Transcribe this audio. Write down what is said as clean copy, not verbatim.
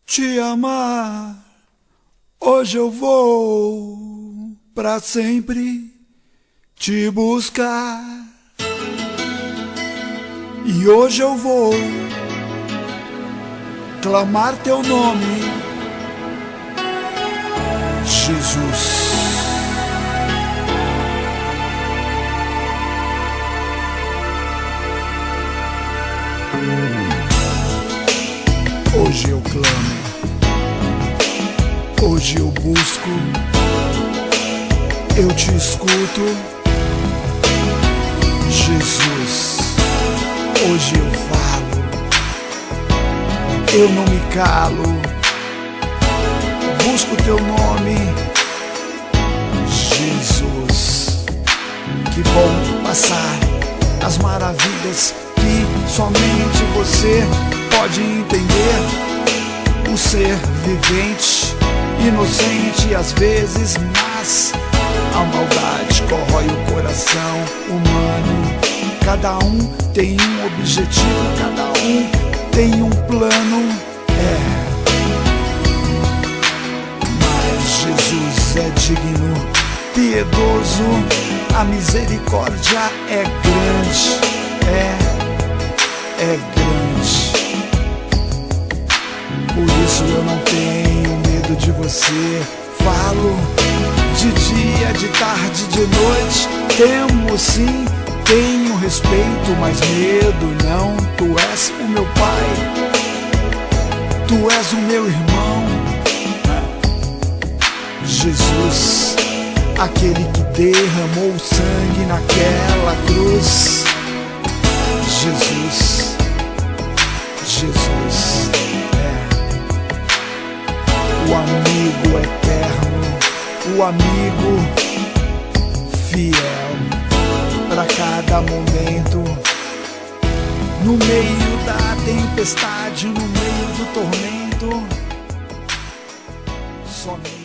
te amar. Hoje eu vou pra sempre te buscar. E hoje eu vou clamar teu nome, Jesus. Hoje eu clamo, hoje eu busco, eu te escuto, Jesus. Hoje eu falo, eu não me calo, busco teu nome, Jesus. Que bom passar as maravilhas que somente você pode entender. O ser vivente, inocente às vezes, mas a maldade corrói o coração humano. Cada um tem um objetivo, cada um tem um plano, mas Jesus é digno, piedoso, a misericórdia é grande, é grande. Por isso eu não tenho medo de você. Falo de dia, de tarde, de noite. Temo sim, tenho respeito, mas medo não. Tu és o meu pai, tu és o meu irmão, Jesus, aquele que derramou sangue naquela cruz. Jesus, Jesus, o amigo eterno, o amigo fiel para cada momento. No meio da tempestade, no meio do tormento, somente